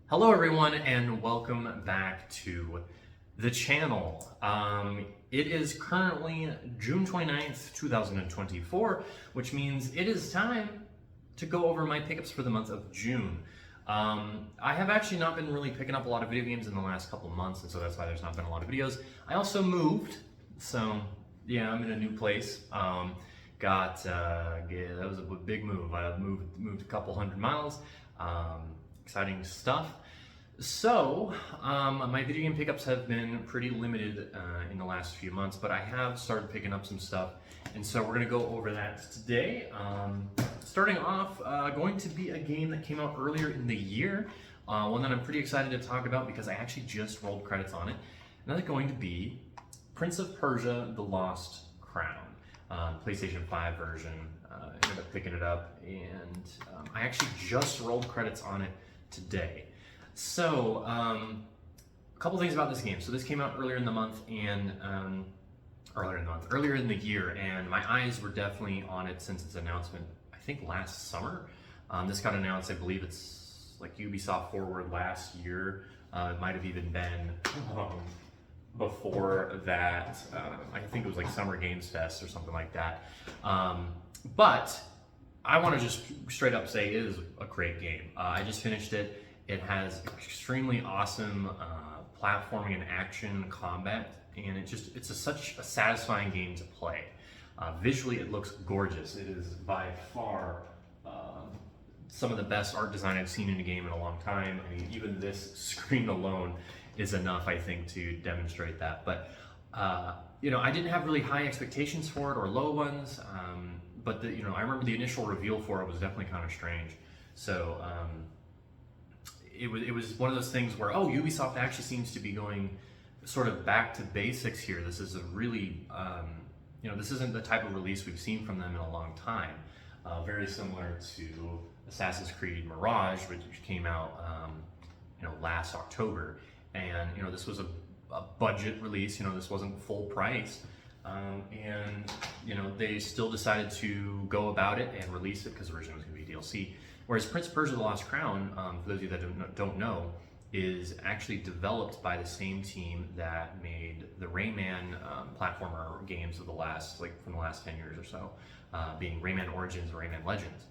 Hello everyone and welcome back to the channel. It is currently June 29th, 2024, which means it is time to go over my pickups for the month of June. I have actually not been really picking up a lot of video games in the last couple of months, and so that's why there's not been a lot of videos. I also moved, so yeah, I'm in a new place. Yeah, that was a big move. I moved a couple hundred miles. Exciting stuff. So, my video game pickups have been pretty limited in the last few months, but I have started picking up some stuff, and so we're going to go over that today. Starting off, going to be a game that came out earlier in the year, one that I'm pretty excited to talk about because I actually just rolled credits on it, and that's going to be Prince of Persia: The Lost Crown. PlayStation 5 version. Ended up picking it up, and I actually just rolled credits on it today. So, a couple things about this game. So this came out earlier in the month, and earlier in the year, and my eyes were definitely on it since its announcement, I think last summer. This got announced, I believe it's like Ubisoft Forward last year. It might have even been before that. I think it was like Summer Games Fest or something like that. But I want to just straight up say it is a great game. I just finished it. It has extremely awesome platforming and action combat, and it's such a satisfying game to play. Visually, it looks gorgeous. It is by far some of the best art design I've seen in a game in a long time. I mean, even this screen alone is enough, I think, to demonstrate that. But you know, I didn't have really high expectations for it or low ones. But I remember the initial reveal for it was definitely kind of strange. So it was one of those things where, oh, Ubisoft actually seems to be going sort of back to basics here. This is a really, this isn't the type of release we've seen from them in a long time. Very similar to Assassin's Creed Mirage, which came out, last October. And, this was a budget release, this wasn't full price. And they still decided to go about it and release it because originally it was going to be DLC. Whereas Prince of Persia: The Lost Crown, for those of you that don't know, is actually developed by the same team that made the Rayman platformer games of from the last 10 years or so, being Rayman Origins and Rayman Legends.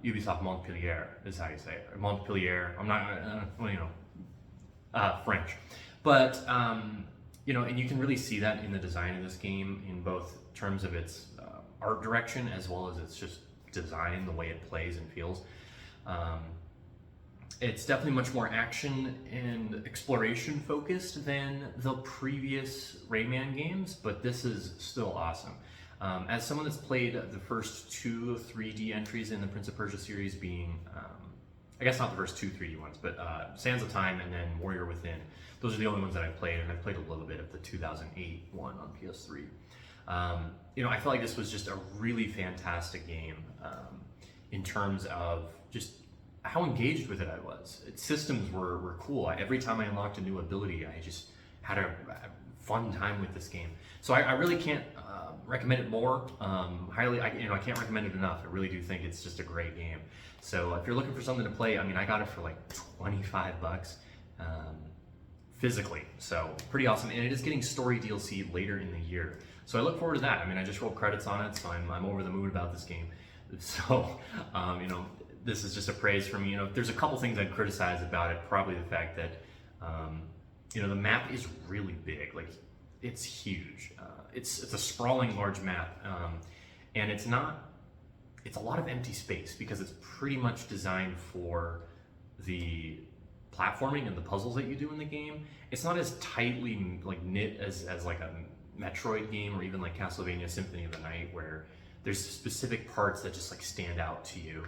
Ubisoft Montpellier is how you say it. Or Montpellier. I'm not, French, but. And you can really see that in the design of this game in both terms of its art direction as well as its just design, the way it plays and feels. It's definitely much more action and exploration focused than the previous Rayman games, but this is still awesome. As someone that's played the first two 3D entries in the Prince of Persia series, being I guess not the first two 3D ones, but Sands of Time and then Warrior Within. Those are the only ones that I've played, and I've played a little bit of the 2008 one on PS3. I feel like this was just a really fantastic game in terms of just how engaged with it I was. Its systems were cool. Every time I unlocked a new ability, I just had a fun time with this game. So I really can't recommend it more highly. I can't recommend it enough. I really do think it's just a great game. So if you're looking for something to play, I got it for like $25 physically, so pretty awesome. And it is getting story DLC later in the year, so I look forward to that. I just rolled credits on it, so I'm over the moon about this game. So this is just a praise for me. There's a couple things I'd criticize about it. Probably the fact that the map is really big. Like, it's huge. It's a sprawling large map, and it's a lot of empty space because it's pretty much designed for the platforming and the puzzles that you do in the game. It's not as tightly knit as like a Metroid game or even like Castlevania Symphony of the Night, where there's specific parts that just stand out to you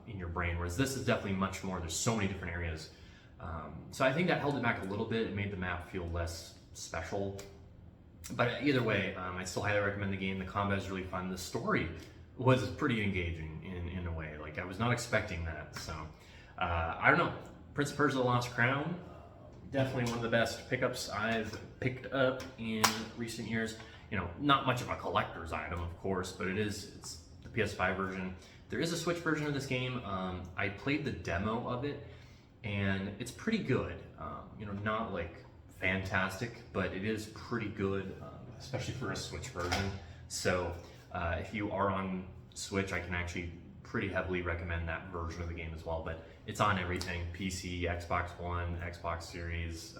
in your brain, whereas this is definitely much more. There's so many different areas, so I think that held it back a little bit. It made the map feel less special, but either way, I still highly recommend the game. The combat is really fun. The story was pretty engaging in a way. Like, I was not expecting that, so I don't know. Prince of Persia: The Lost Crown, definitely one of the best pickups I've picked up in recent years. Not much of a collector's item, of course, but it's the PS5 version. There is a Switch version of this game. I played the demo of it, and it's pretty good. You know, not like fantastic, but it is pretty good, especially for a Switch version. So if you are on Switch, I can actually pretty heavily recommend that version of the game as well. But it's on everything: PC, Xbox One, Xbox Series,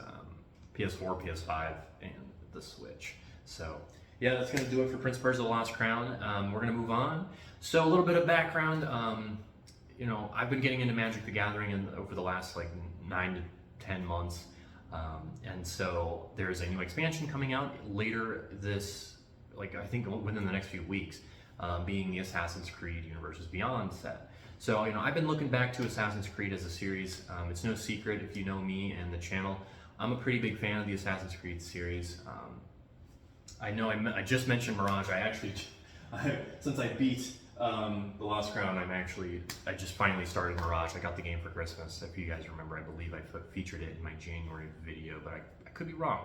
PS4, PS5, and the Switch. So yeah, that's gonna do it for Prince of Persia: The Lost Crown. We're gonna move on. So a little bit of background. You know, I've been getting into Magic the Gathering over the last like 9 to 10 months. And so there's a new expansion coming out later this, like I think within the next few weeks, being the Assassin's Creed Universes Beyond set. So, you know, I've been looking back to Assassin's Creed as a series. It's no secret if you know me and the channel, I'm a pretty big fan of the Assassin's Creed series. I know I just mentioned Mirage. Since I beat The Lost Crown, I just finally started Mirage. I got the game for Christmas. If you guys remember, I believe I featured it in my January video, but I could be wrong.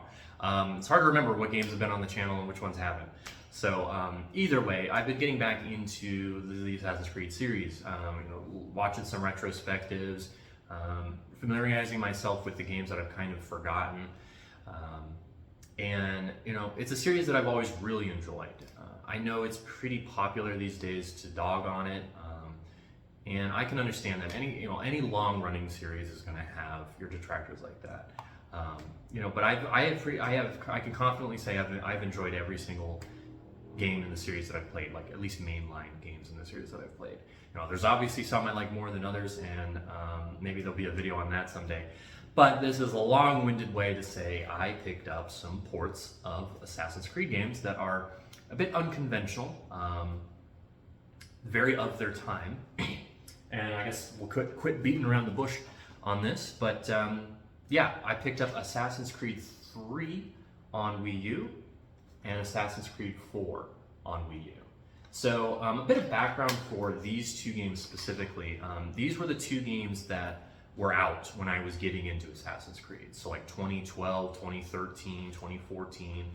It's hard to remember what games have been on the channel and which ones haven't. So either way, I've been getting back into the Assassin's Creed series, you know, watching some retrospectives, familiarizing myself with the games that I've kind of forgotten. And, you know, it's a series that I've always really enjoyed. I know it's pretty popular these days to dog on it, and I can understand that any long-running series is going to have your detractors like that. You know, but I can confidently say I've enjoyed every single game in the series that I've played, like at least mainline games in the series that I've played. You know, there's obviously some I like more than others, and maybe there'll be a video on that someday. But this is a long-winded way to say I picked up some ports of Assassin's Creed games that are a bit unconventional, very of their time. And I guess we'll quit beating around the bush on this. But yeah, I picked up Assassin's Creed 3 on Wii U and Assassin's Creed 4 on Wii U. So a bit of background for these two games specifically. These were the two games that were out when I was getting into Assassin's Creed. So like 2012, 2013, 2014,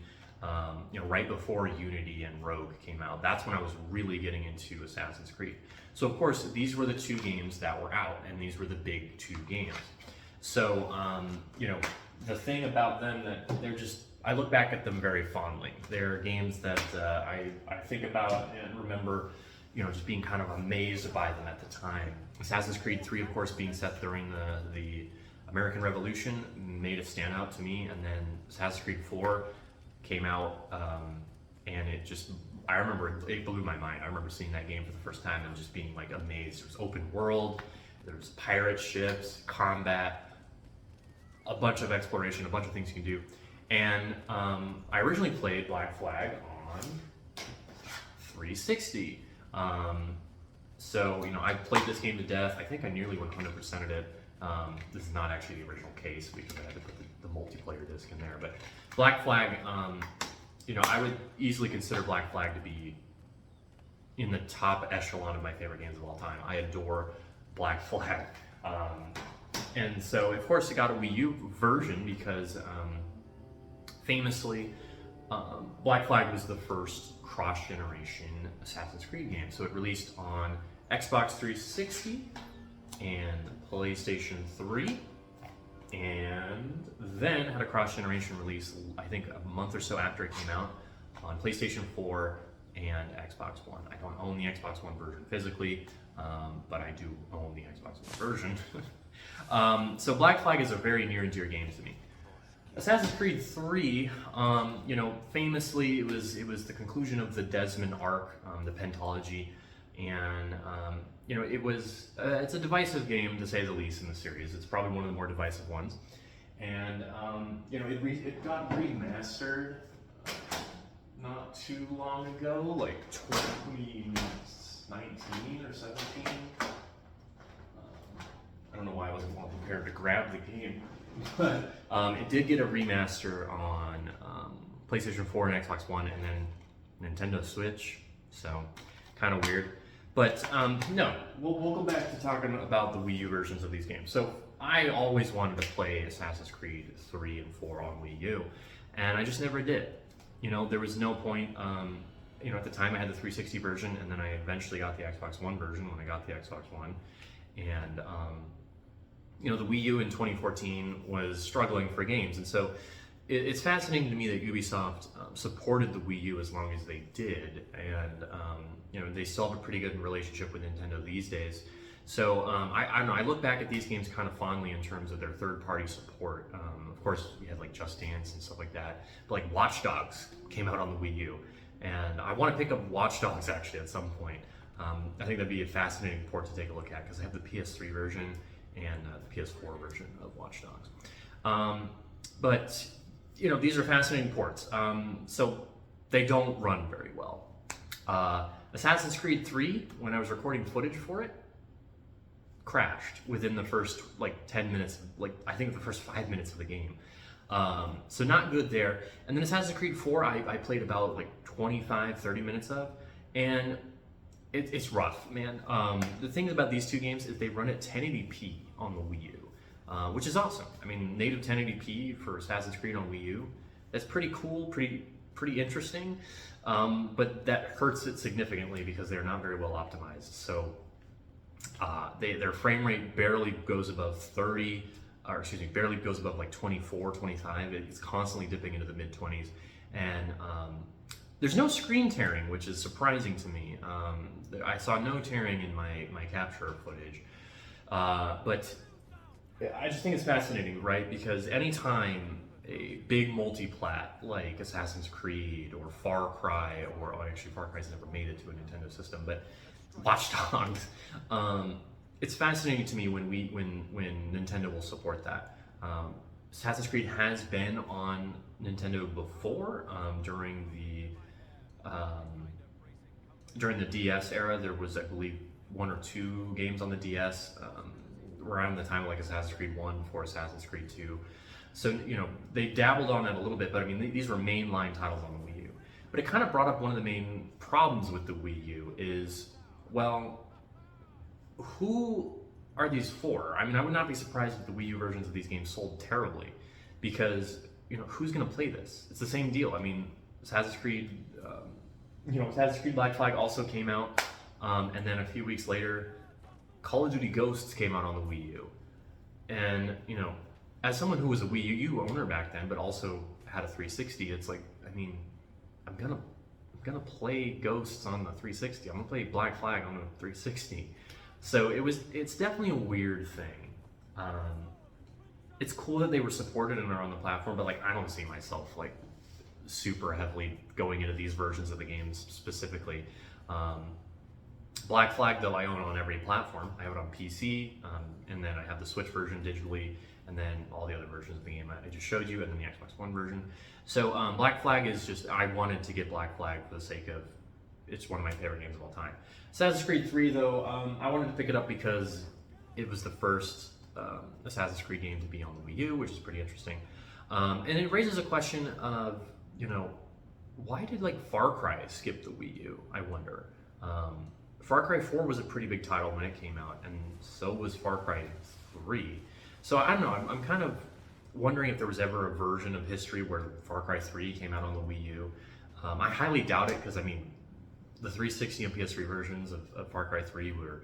you know, right before Unity and Rogue came out. That's when I was really getting into Assassin's Creed. So of course, these were the two games that were out, and these were the big two games. So, you know, the thing about them that I look back at them very fondly. They're games that I think about and remember, you know, just being kind of amazed by them at the time. Assassin's Creed 3, of course, being set during the American Revolution made it stand out to me, and then Assassin's Creed 4 came out, and I remember it blew my mind. I remember seeing that game for the first time and just being like amazed. It was open world, there was pirate ships, combat, a bunch of exploration, a bunch of things you can do. And I originally played Black Flag on 360. So, you know, I played this game to death. I think I nearly 100%ed it. This is not actually the original case because I had to put the multiplayer disc in there. But Black Flag, you know, I would easily consider Black Flag to be in the top echelon of my favorite games of all time. I adore Black Flag. And so, of course, it got a Wii U version because famously, Black Flag was the first cross-generation Assassin's Creed game. So it released on Xbox 360 and PlayStation 3, and then had a cross-generation release, I think a month or so after it came out, on PlayStation 4 and Xbox One. I don't own the Xbox One version physically, but I do own the Xbox One version. So Black Flag is a very near and dear game to me. Assassin's Creed 3, you know, famously it was the conclusion of the Desmond arc, the pentology, and you know, it's a divisive game to say the least in the series. It's probably one of the more divisive ones, and you know, it got remastered not too long ago, like 2019 or 17. I don't know why I wasn't well prepared to grab the game. But it did get a remaster on PlayStation 4 and Xbox One, and then Nintendo Switch. So, kind of weird. But no, we'll go back to talking about the Wii U versions of these games. So, I always wanted to play Assassin's Creed 3 and 4 on Wii U, and I just never did. You know, there was no point. You know, at the time I had the 360 version, and then I eventually got the Xbox One version when I got the Xbox One, and the Wii U in 2014 was struggling for games, and so it's fascinating to me that Ubisoft supported the Wii U as long as they did, and they still have a pretty good relationship with Nintendo these days. So I don't know. I look back at these games kind of fondly in terms of their third-party support. Of course, we had like Just Dance and stuff like that, but like Watch Dogs came out on the Wii U, and I want to pick up Watch Dogs actually at some point. I think that'd be a fascinating port to take a look at because I have the PS3 version and the PS4 version of Watch Dogs. But these are fascinating ports. So they don't run very well. Assassin's Creed 3, when I was recording footage for it, crashed within the first 10 minutes, I think the first 5 minutes of the game. So not good there. And then Assassin's Creed 4, I played about 25, 30 minutes of, and it's rough, man. The thing about these two games is they run at 1080p on the Wii U, which is awesome. I mean, native 1080p for Assassin's Creed on Wii U, that's pretty cool, pretty interesting, but that hurts it significantly because they're not very well optimized. So their frame rate barely goes above 30, or excuse me, barely goes above 24, 25. It's constantly dipping into the mid-20s, and there's no screen tearing, which is surprising to me. I saw no tearing in my capture footage, but I just think it's fascinating, right? Because anytime a big multi-plat like Assassin's Creed or Far Cry, or actually Far Cry's never made it to a Nintendo system, but Watch Dogs, it's fascinating to me when Nintendo will support that. Assassin's Creed has been on Nintendo before, during the DS era. There was, I believe, 1 or 2 games on the DS around the time of Assassin's Creed 1 before Assassin's Creed 2. So, they dabbled on it a little bit, but I mean, these were mainline titles on the Wii U. But it kind of brought up one of the main problems with the Wii U is, well, who are these for? I mean, I would not be surprised if the Wii U versions of these games sold terribly, because, who's going to play this? It's the same deal. I mean, Assassin's Creed Black Flag also came out, and then a few weeks later, Call of Duty Ghosts came out on the Wii U. And, as someone who was a Wii U owner back then, but also had a 360, it's I mean, I'm gonna play Ghosts on the 360. I'm gonna play Black Flag on the 360. So it's definitely a weird thing. It's cool that they were supported and are on the platform, but I don't see myself super heavily going into these versions of the games specifically. Black Flag, though, I own on every platform. I have it on PC, and then I have the Switch version digitally, and then all the other versions of the game I just showed you, and then the Xbox One version. So Black Flag is just, I wanted to get Black Flag for the sake of, it's one of my favorite games of all time. Assassin's Creed 3, though, I wanted to pick it up because it was the first Assassin's Creed game to be on the Wii U, which is pretty interesting. And it raises a question of, why did Far Cry skip the Wii U, I wonder? Far Cry 4 was a pretty big title when it came out, and so was Far Cry 3. So I don't know, I'm kind of wondering if there was ever a version of history where Far Cry 3 came out on the Wii U. I highly doubt it, because I mean, the 360 and PS3 versions of Far Cry 3 were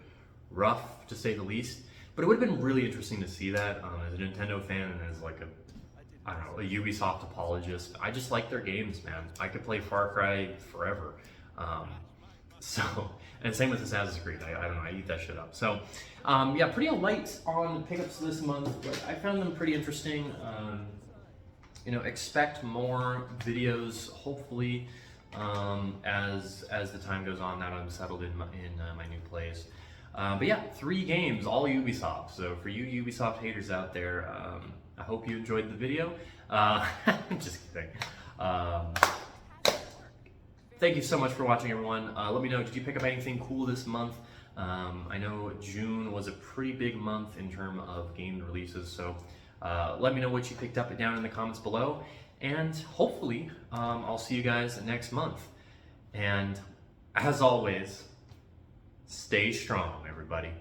rough, to say the least. But it would have been really interesting to see that as a Nintendo fan and as a Ubisoft apologist. I just like their games, man. I could play Far Cry forever. And same with Assassin's Creed. I don't know, I eat that shit up. So, yeah, pretty light on pickups this month, but I found them pretty interesting. Expect more videos, hopefully, as the time goes on, that I'm settled in my new place. But yeah, 3 games, all Ubisoft. So for you Ubisoft haters out there, I hope you enjoyed the video. Just kidding. Thank you so much for watching, everyone. Let me know, did you pick up anything cool this month? I know June was a pretty big month in terms of game releases, so let me know what you picked up down in the comments below. And hopefully, I'll see you guys next month. And as always, stay strong, everybody.